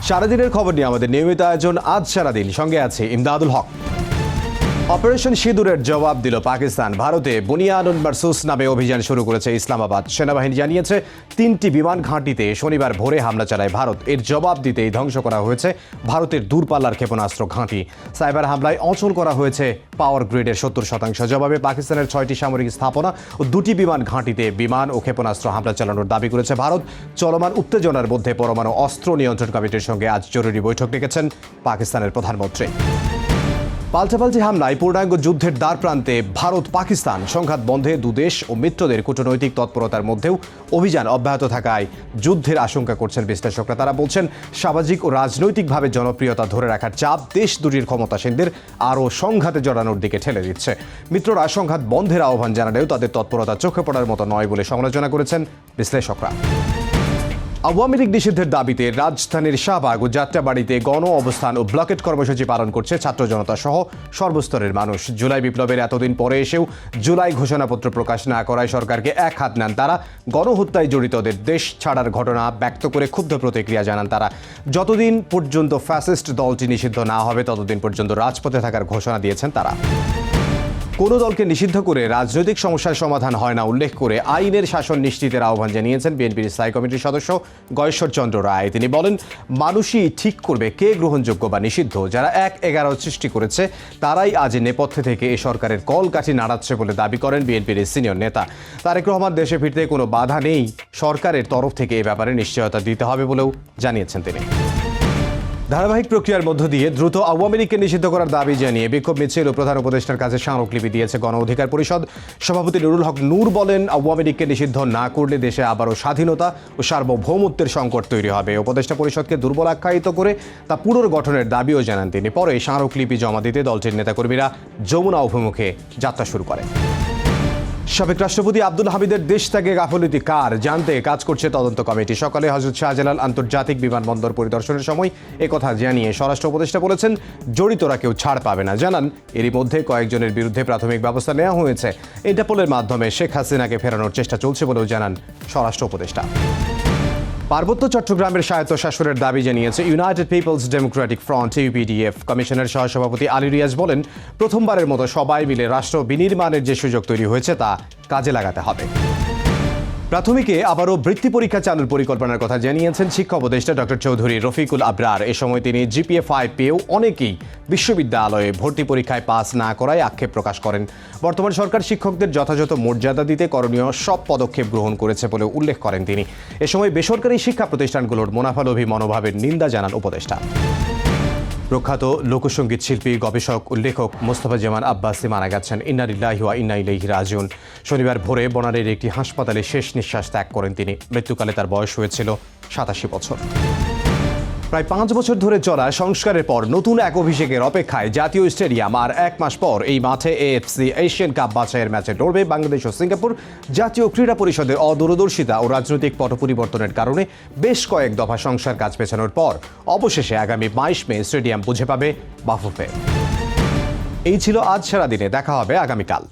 সারাদিনের খবর নিয়ে আমাদের নিয়মিত আয়োজন আজ সারাদিন, সঙ্গে আছে ইমদাদুল হক। অপারেশন সিঁদুরের জবাব দিল পাকিস্তান। ভারতে বুনিয়ানুন মারসুস নামে অভিযান শুরু করেছে ইসলামাবাদ। সেনাবাহিনী জানিয়েছে 3টি বিমান ঘাঁটিতে শনিবার ভোরে হামলা চালায় ভারত। এর জবাব দিতেই ধ্বংস করা হয়েছে ভারতের দূরপাল্লার ক্ষেপণাস্ত্র ঘাঁটি। সাইবার হামলায় অচল করা হয়েছে পাওয়ার গ্রিডের 70%। জবাবে পাকিস্তানের 6টি সামরিক স্থাপনা ও 2টি বিমান ঘাঁটিতে বিমান ও ক্ষেপণাস্ত্র হামলা চালানোর দাবি করেছে ভারত। চলমান উত্তেজনার মধ্যে পরমাণু অস্ত্র নিয়ন্ত্রণ কমিটির সঙ্গে আজ জরুরি বৈঠক ডেকেছেন পাকিস্তানের প্রধানমন্ত্রী। পাল্টাপাল্টি হামলায় পূর্ণাঙ্গ যুদ্ধের দ্বার প্রান্তে ভারত পাকিস্তান। সংঘাত বন্ধে দুদেশ ও মিত্রদের কূটনৈতিক তৎপরতার মধ্যেও অভিযান অব্যাহত থাকায় যুদ্ধের আশঙ্কা করছেন বিশ্লেষকরা। তারা বলছেন, সামাজিক ও রাজনৈতিকভাবে জনপ্রিয়তা ধরে রাখার চাপ দেশ দুটির ক্ষমতাসীনদের আরও সংঘাতে জড়ানোর দিকে ঠেলে দিচ্ছে। মিত্ররা সংঘাত বন্ধের আহ্বান জানালেও তাদের তৎপরতা চোখে পড়ার মতো নয় বলে সমালোচনা করেছেন বিশ্লেষকরা। আওয়ামী লীগ নিষিদ্ধের দাবিতে রাজধানীর শাহবাগ ও যাত্রাবাড়িতে গণ অবস্থান ও ব্লকেট কর্মসূচি পালন করছে ছাত্র জনতা সহ সর্বস্তরের মানুষ। জুলাই বিপ্লবের এতদিন পরে এসেও জুলাই ঘোষণাপত্র প্রকাশ না করায় সরকারকে এক হাত নেন তারা। গণহত্যায় জড়িতদের দেশ ছাড়ার ঘটনা ব্যক্ত করে ক্ষুব্ধ প্রতিক্রিয়া জানান তারা। যতদিন পর্যন্ত ফ্যাসিস্ট দলটি নিষিদ্ধ না হবে ততদিন পর্যন্ত রাজপথে থাকার ঘোষণা দিয়েছেন তারা। কোনো দলকে নিষিদ্ধ করে রাজনৈতিক সমস্যার সমাধান হয় না উল্লেখ করে আইনের শাসন নিশ্চিতের আহ্বান জানিয়েছেন বিএনপির স্থায়ী কমিটির সদস্য গয়েশ্বর চন্দ্র রায়। তিনি বলেন, মানুষই ঠিক করবে কে গ্রহণযোগ্য বা নিষিদ্ধ। যারা 1-11 সৃষ্টি করেছে তারাই আজ নেপথ্যে থেকে এ সরকারের কলকাঠি নাড়াচ্ছে বলে দাবি করেন বিএনপির সিনিয়র নেতা তারেক রহমান। দেশে ফিরতে কোনো বাধা নেই, সরকারের তরফ থেকে এ ব্যাপারে নিশ্চয়তা দিতে হবে বলেও জানিয়েছেন তিনি। ধারাবাহিক প্রক্রিয়ার মধ্য দিয়ে দ্রুত আওয়ামী লীগকে নিষিদ্ধ করার দাবি জানিয়ে বিক্ষোভ মিছিল ও প্রধান উপদেষ্টার কাছে স্মারকলিপি দিয়েছে গণ অধিকার পরিষদ। সভাপতি নুরুল হক নূর বলেন, আওয়ামী লীগকে নিষিদ্ধ না করলে দেশে আবারও স্বাধীনতা ও সার্বভৌমত্বের সংকট তৈরি হবে। উপদেষ্টা পরিষদকে দুর্বল আখ্যায়িত করে তা পুনর্গঠনের দাবিও জানান তিনি। পরে স্মারকলিপি জমা দিতে দলটির নেতাকর্মীরা যমুনা অভিমুখে যাত্রা শুরু করেন। সাবেক রাষ্ট্রপতি আব্দুল হামিদের দেশ ত্যাগে গাফিলতি কার জানতে কাজ করছে তদন্ত কমিটি। সকালে হযরত শাহজালাল আন্তর্জাতিক বিমানবন্দর পরিদর্শনের সময় একথা জানিয়ে স্বরাষ্ট্র উপদেষ্টা বলেছেন, জড়িতরা কেউ ছাড় পাবে না। জানান, এরই মধ্যে কয়েকজনের বিরুদ্ধে প্রাথমিক ব্যবস্থা নেওয়া হয়েছে। ইন্টারপোলের মাধ্যমে শেখ হাসিনাকে ফেরানোর চেষ্টা চলছে বলেও জানান স্বরাষ্ট্র উপদেষ্টা। পার্বত্য চট্টগ্রামের স্বায়ত্তশাসনের দাবি জানিয়েছে United People's Democratic Front UPDF. কমিশনের সহসভাপতি আলী রিয়াজ বলেন, প্রথমবারের মতো সবাই মিলে রাষ্ট্র বিনির্মাণের যে সুযোগ তৈরি হয়েছে তা কাজে লাগাতে হবে। প্রাথমিকে আবারও বৃত্তি পরীক্ষা চালুর পরিকল্পনার কথা জানিয়েছেন শিক্ষা উপদেষ্টা ডক্টর চৌধুরী রফিকুল আবরার। এ সময় তিনি জিপিএ 5 পেয়েও অনেকেই বিশ্ববিদ্যালয়ে ভর্তি পরীক্ষায় পাস না করায় আক্ষেপ প্রকাশ করেন। বর্তমান সরকার শিক্ষকদের যথাযথ মর্যাদা দিতে করণীয় সব পদক্ষেপ গ্রহণ করেছে বলে উল্লেখ করেন তিনি। এ সময় বেসরকারি শিক্ষা প্রতিষ্ঠানগুলোর মুনাফালোভী মনোভাবের নিন্দা জানান উপদেষ্টা। প্রখ্যাত লোকসঙ্গীত শিল্পী, গবেষক ও লেখক মোস্তফা জামান আব্বাসী মারা গেছেন। ইন্না লিল্লাহি ওয়া ইন্না ইলাইহি রাজিউন। শনিবার ভোরে বনানীর একটি হাসপাতালে শেষ নিঃশ্বাস ত্যাগ করেন তিনি। মৃত্যুকালে তার বয়স হয়েছিল 87 বছর। প্রায় 5 বছর ধরে চলা সংস্কারের পর নতুন এক অভিষেকের অপেক্ষায় জাতীয় স্টেডিয়াম। আর 1 মাস পর এই মাঠে এএফসি এশিয়ান কাপ বাছাইয়ের ম্যাচে লড়বে বাংলাদেশ ও সিঙ্গাপুর। জাতীয় ক্রীড়া পরিষদের অদূরদর্শিতা ও রাজনৈতিক পট পরিবর্তনের কারণে বেশ কয়েক দফা সংস্কার কাজ পেছানোর পর অবশেষে আগামী 22 মে স্টেডিয়াম বুঝে পাবে বাফুফে। এই ছিল আজ সারাদিনে। দেখা হবে আগামীকাল।